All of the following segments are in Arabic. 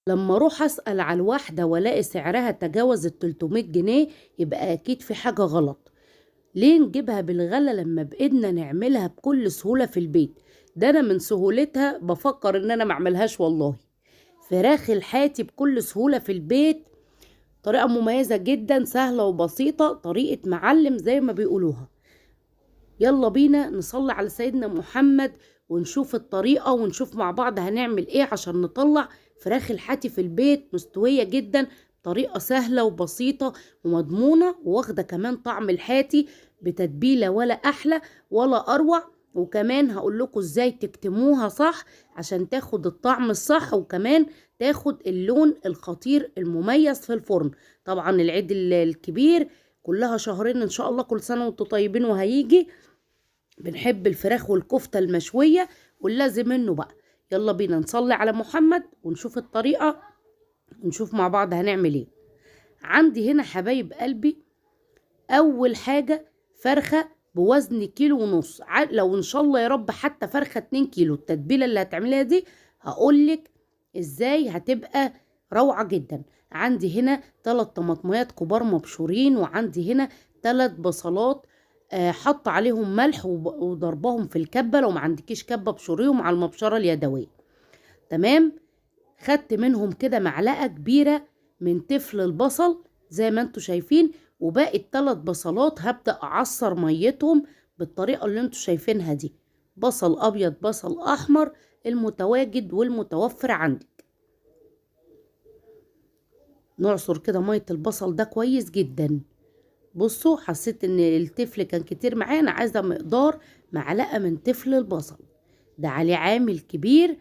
لما اروح اسأل على الواحدة والاقي سعرها تجاوز ال 300 جنيه يبقى اكيد في حاجة غلط. ليه نجيبها بالغلا لما بإيدنا نعملها بكل سهولة في البيت؟ ده انا من سهولتها بفكر ان انا معملهاش والله. فراخ الحاتي بكل سهولة في البيت، طريقة مميزة جدا، سهلة وبسيطة، طريقة معلم زي ما بيقولوها. يلا بينا نصلي على سيدنا محمد ونشوف الطريقة ونشوف مع بعض هنعمل ايه عشان نطلع فراخ الحاتي في البيت مستوية جدا، طريقة سهلة وبسيطة ومضمونة وواخدة كمان طعم الحاتي بتتبيلة، ولا أحلى ولا أروع. وكمان هقول لكم ازاي تكتموها صح عشان تاخد الطعم الصح، وكمان تاخد اللون الخطير المميز في الفرن. طبعا العيد الكبير كلها شهرين ان شاء الله، كل سنة وانتم طيبين وهيجي. بنحب الفراخ والكفتة المشوية واللازم منه بقى. يلا بينا نصلي على محمد ونشوف الطريقة ونشوف مع بعض هنعمل ايه. عندي هنا حبايب قلبي اول حاجة فرخة بوزن كيلو ونص، لو ان شاء الله يا رب حتى فرخة 2 كيلو. التتبيلة اللي هتعملها دي هقولك ازاي هتبقى روعة جدا. عندي هنا 3 طماطميات كبار مبشورين، وعندي هنا 3 بصلات حط عليهم ملح وضربهم في الكبة. لو ما عندكيش كبة بشوريهم على المبشرة اليدوية. تمام. خدت منهم كده معلقة كبيرة من تفل البصل زي ما انتوا شايفين، وباقي ال3 بصلات هبدأ اعصر ميتهم بالطريقة اللي انتوا شايفينها دي. بصل ابيض بصل احمر المتواجد والمتوفر عندك. نعصر كده مية البصل ده كويس جدا. بصوا حسيت ان التفل كان كتير معايا، انا عايزه مقدار معلقه من تفل البصل. ده عليه عامل كبير،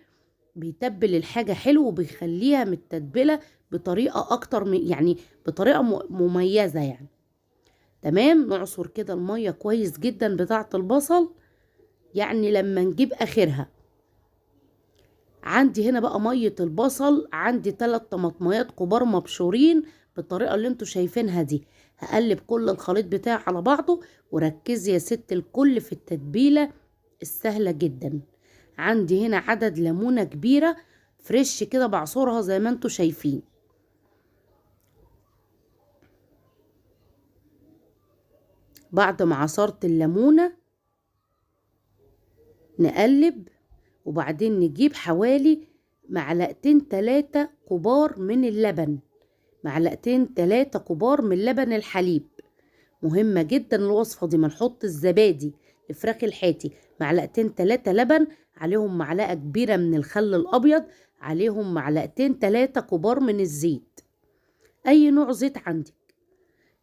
بيتبل الحاجه حلو وبيخليها متتبله بطريقه اكتر من يعني بطريقه مميزه يعني. تمام. نعصر كده الميه كويس جدا بتاعه البصل يعني لما نجيب اخرها. عندي هنا بقى ميه البصل، عندي 3 طماطميات كبار مبشورين بالطريقه اللي انتوا شايفينها دي. هقلب كل الخليط بتاعي على بعضه، وركزي يا ست الكل في التتبيله السهله جدا. عندي هنا عدد ليمونه كبيره فريش كده بعصرها زي ما انتوا شايفين. بعد ما عصرت الليمونه نقلب، وبعدين نجيب حوالي معلقتين 3 كبار من اللبن. معلقتين 3 كبار من لبن الحليب. مهمة جدا الوصفة دي. ما نحط الزبادي لفراخ الحاتي. معلقتين 3 لبن، عليهم معلقة كبيرة من الخل الأبيض، عليهم معلقتين 3 كبار من الزيت، أي نوع زيت عندك.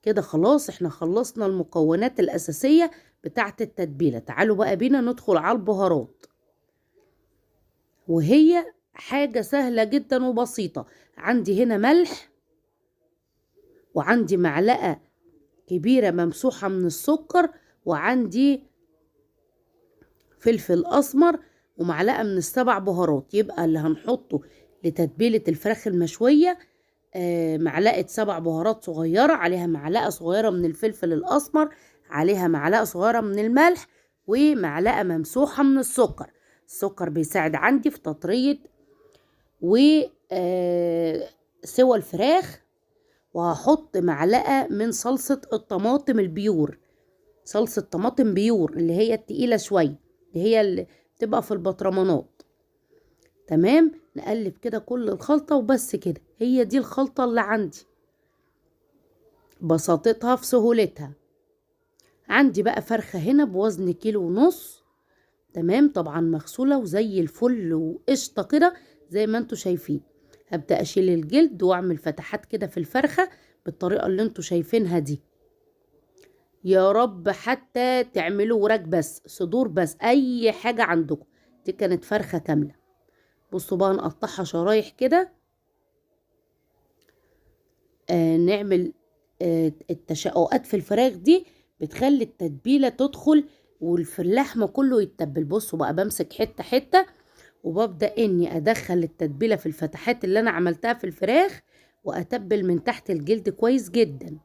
كده خلاص احنا خلصنا المكونات الأساسية بتاعت التتبيلة. تعالوا بقى بينا ندخل على البهارات، وهي حاجة سهلة جدا وبسيطة. عندي هنا ملح، وعندي معلقة كبيرة ممسوحة من السكر، وعندي فلفل أسمر، ومعلقة من ال7 بهارات. يبقى اللي هنحطه لتتبيلة الفراخ المشوية معلقة 7 بهارات صغيرة، عليها معلقة صغيرة من الفلفل الأسمر، عليها معلقة صغيرة من الملح، ومعلقة ممسوحة من السكر. السكر بيساعد عندي في تطرية سوى الفراخ. وهحط معلقة من صلصة الطماطم البيور، صلصة طماطم بيور اللي هي التقيلة شوية، اللي هي اللي بتبقى في البطرمانات. تمام. نقلب كده كل الخلطة وبس كده. هي دي الخلطة اللي عندي، بساطتها في سهولتها. عندي بقى فرخة هنا بوزن كيلو ونص. تمام. طبعا مغسولة وزي الفل وقشطة كده زي ما انتوا شايفين. هبدأ اشيل الجلد واعمل فتحات كده في الفرخة بالطريقة اللي انتوا شايفينها دي. يا رب حتى تعملوا وراك بس، صدور بس، اي حاجة عندكم. دي كانت فرخة كاملة. بصوا بقى نقطعها شرايح كده. نعمل التشققات في الفراخ دي بتخلي التتبيلة تدخل واللحمة كله يتبل. بصوا بقى بمسك حتة حتة وببدأ اني ادخل التتبيلة في الفتحات اللي انا عملتها في الفراخ، واتبل من تحت الجلد كويس جدا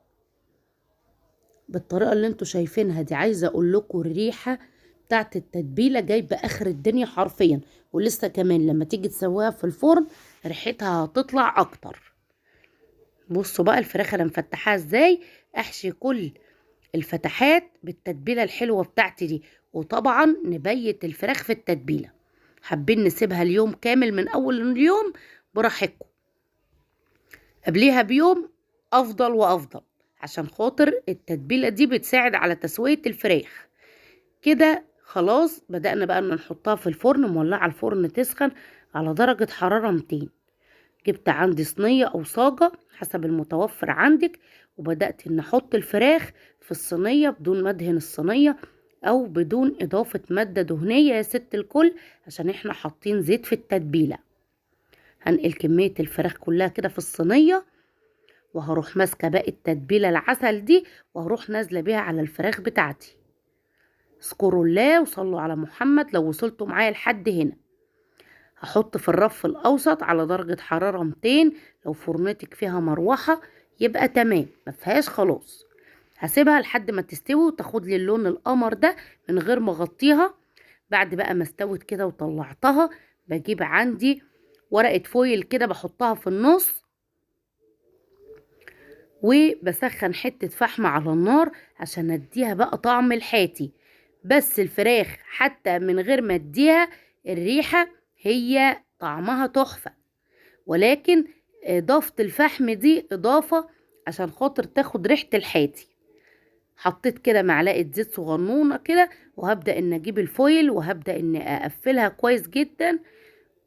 بالطريقة اللي انتوا شايفينها دي. عايزة اقول لكم الريحة بتاعت التتبيلة جايبة اخر الدنيا حرفيا. ولسه كمان لما تيجي تسويها في الفرن ريحتها هتطلع اكتر. بصوا بقى الفراخ انا مفتحاها ازاي. احشي كل الفتحات بالتتبيله الحلوه بتاعتي دي، وطبعا نبيت الفراخ في التتبيله. حابين نسيبها اليوم كامل من اول اليوم براحتكم، قبليها بيوم افضل وافضل، عشان خاطر التتبيله دي بتساعد على تسويه الفراخ. كده خلاص بدأنا بقى ان نحطها في الفرن. مولعه الفرن تسخن على درجه حراره 200. جبت عندي صينيه او صاجه حسب المتوفر عندك، وبدأت ان احط الفراخ في الصينيه بدون ما ادهن الصينيه او بدون اضافه ماده دهنيه يا ست الكل، عشان احنا حاطين زيت في التتبيله. هنقل كميه الفراخ كلها كده في الصينيه، وهروح ماسكه باقي التتبيله العسل دي وهروح نازله بيها على الفراخ بتاعتي. اذكروا الله وصلوا على محمد لو وصلتوا معايا لحد هنا. هحط في الرف الاوسط على درجه حراره 200. لو فرنتك فيها مروحه يبقى تمام، ما فيهاش خلاص. هسيبها لحد ما تستوي وتاخد لي اللون القمر ده من غير ما اغطيها. بعد بقى ما استوت كده وطلعتها، بجيب عندي ورقه فويل كده بحطها في النص، وبسخن حتة فحم على النار عشان اديها بقى طعم الحاتي. بس الفراخ حتى من غير ما اديها الريحة هي طعمها تحفة، ولكن اضافة الفحم دي اضافة عشان خاطر تاخد ريحة الحاتي. حطيت كده معلقة زيت صغنونة كده، وهبدأ ان اجيب الفويل وهبدأ ان اقفلها كويس جدا،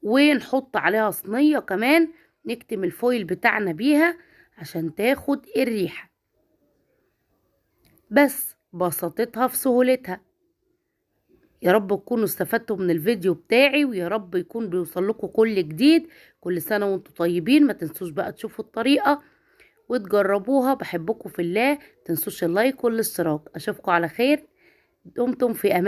ونحط عليها صينية كمان نكتم الفويل بتاعنا بيها عشان تاخد الريحة. بس بساطتها في سهولتها. يا رب تكونوا استفدتوا من الفيديو بتاعي، ويا رب يكون بيوصل لكم كل جديد. كل سنة وانتم طيبين. ما تنسوش بقى تشوفوا الطريقة وتجربوها. بحبكم في الله. تنسوش اللايك والاشتراك. اشوفكم على خير. دمتم في امان.